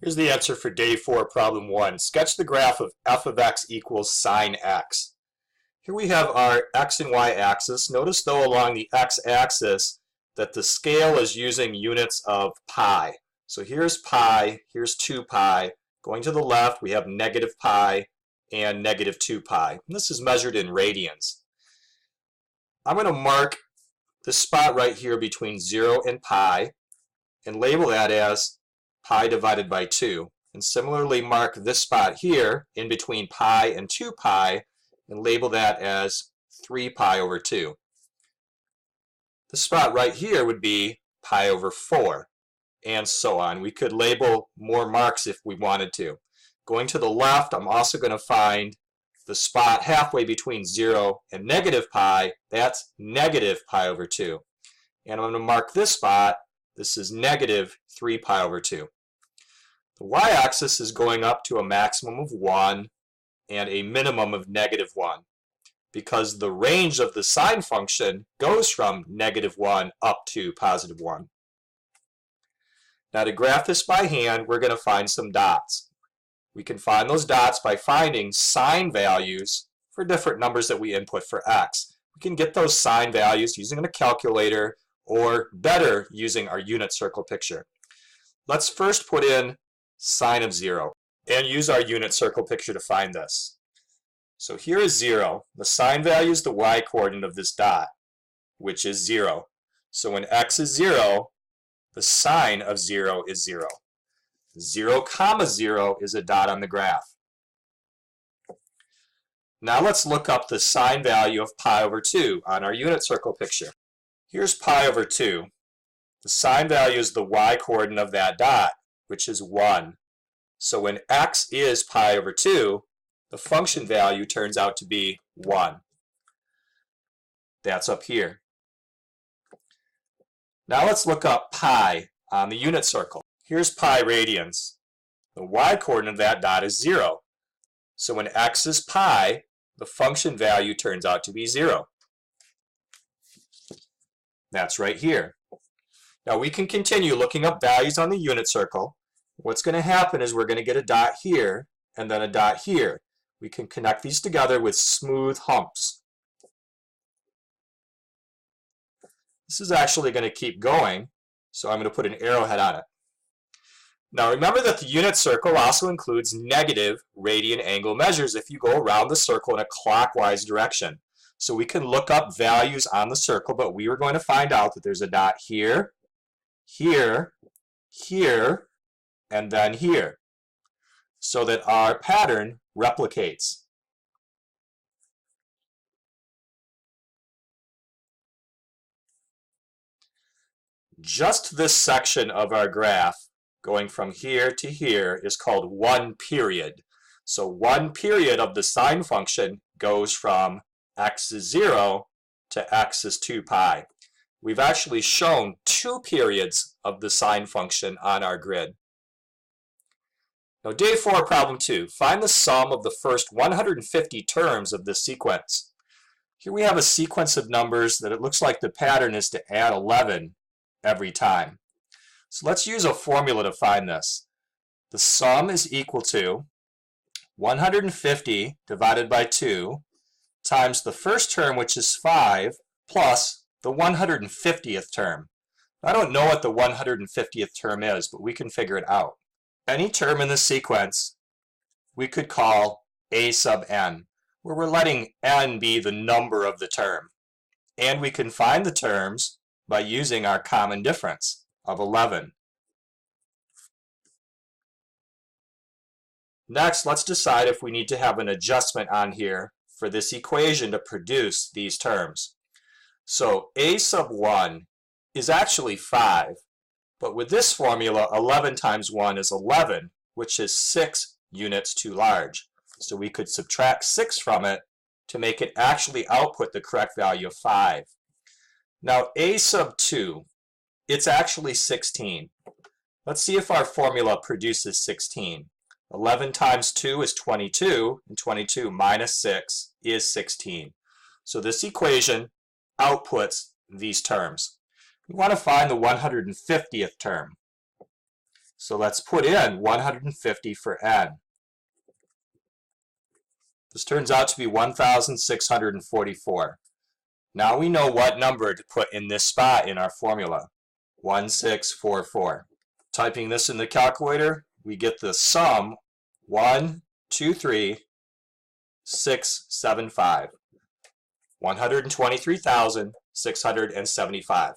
Here's the answer for day 4, problem 1. Sketch the graph of f of x equals sine x. Here we have our x and y axis. Notice though along the x-axis that the scale is using units of pi. So here's pi, here's 2 pi. Going to the left we have negative pi and negative 2 pi. And this is measured in radians. I'm going to mark the spot right here between 0 and pi and label that as pi divided by 2. And similarly mark this spot here in between pi and 2 pi and label that as 3 pi over 2. The spot right here would be pi over 4, and so on. We could label more marks if we wanted to. Going to the left, I'm also going to find the spot halfway between 0 and negative pi. That's negative pi over 2. And I'm going to mark this spot. This is negative 3 pi over 2. The y-axis is going up to a maximum of 1 and a minimum of negative 1, because the range of the sine function goes from negative 1 up to positive 1. Now to graph this by hand, we're going to find some dots. We can find those dots by finding sine values for different numbers that we input for x. We can get those sine values using a calculator, or better, using our unit circle picture. Let's first put in sine of 0 and use our unit circle picture to find this. So here is 0. The sine value is the y-coordinate of this dot, which is 0. So when x is 0, the sine of 0 is 0. 0, comma 0 is a dot on the graph. Now let's look up the sine value of pi over 2 on our unit circle picture. Here's pi over 2. The sine value is the y-coordinate of that dot, which is 1. So when x is pi over 2, the function value turns out to be 1. That's up here. Now let's look up pi on the unit circle. Here's pi radians. The y-coordinate of that dot is 0. So when x is pi, the function value turns out to be 0. That's right here. Now we can continue looking up values on the unit circle. What's going to happen is we're going to get a dot here and then a dot here. We can connect these together with smooth humps. This is actually going to keep going, so I'm going to put an arrowhead on it. Now remember that the unit circle also includes negative radian angle measures if you go around the circle in a clockwise direction. So we can look up values on the circle, but we were going to find out that there's a dot here, here, here, and then here, so that our pattern replicates. Just this section of our graph, going from here to here, is called one period. So one period of the sine function goes from x is 0 to x is 2 pi. We've actually shown 2 periods of the sine function on our grid. Now day 4, problem 2. Find the sum of the first 150 terms of this sequence. Here we have a sequence of numbers that it looks like the pattern is to add 11 every time. So let's use a formula to find this. The sum is equal to 150 divided by 2 times the first term, which is 5, plus the 150th term. I don't know what the 150th term is, but we can figure it out. Any term in the sequence we could call a sub n, where we're letting n be the number of the term. And we can find the terms by using our common difference of 11. Next, let's decide if we need to have an adjustment on here for this equation to produce these terms. So a sub 1 is actually 5. But with this formula, 11 times 1 is 11, which is 6 units too large. So we could subtract 6 from it to make it actually output the correct value of 5. Now a sub 2, it's actually 16. Let's see if our formula produces 16. 11 times 2 is 22, and 22 minus 6 is 16. So this equation outputs these terms. We want to find the 150th term. So let's put in 150 for n. This turns out to be 1,644. Now we know what number to put in this spot in our formula, 1644. Typing this in the calculator, we get the sum 123,675. 123,675.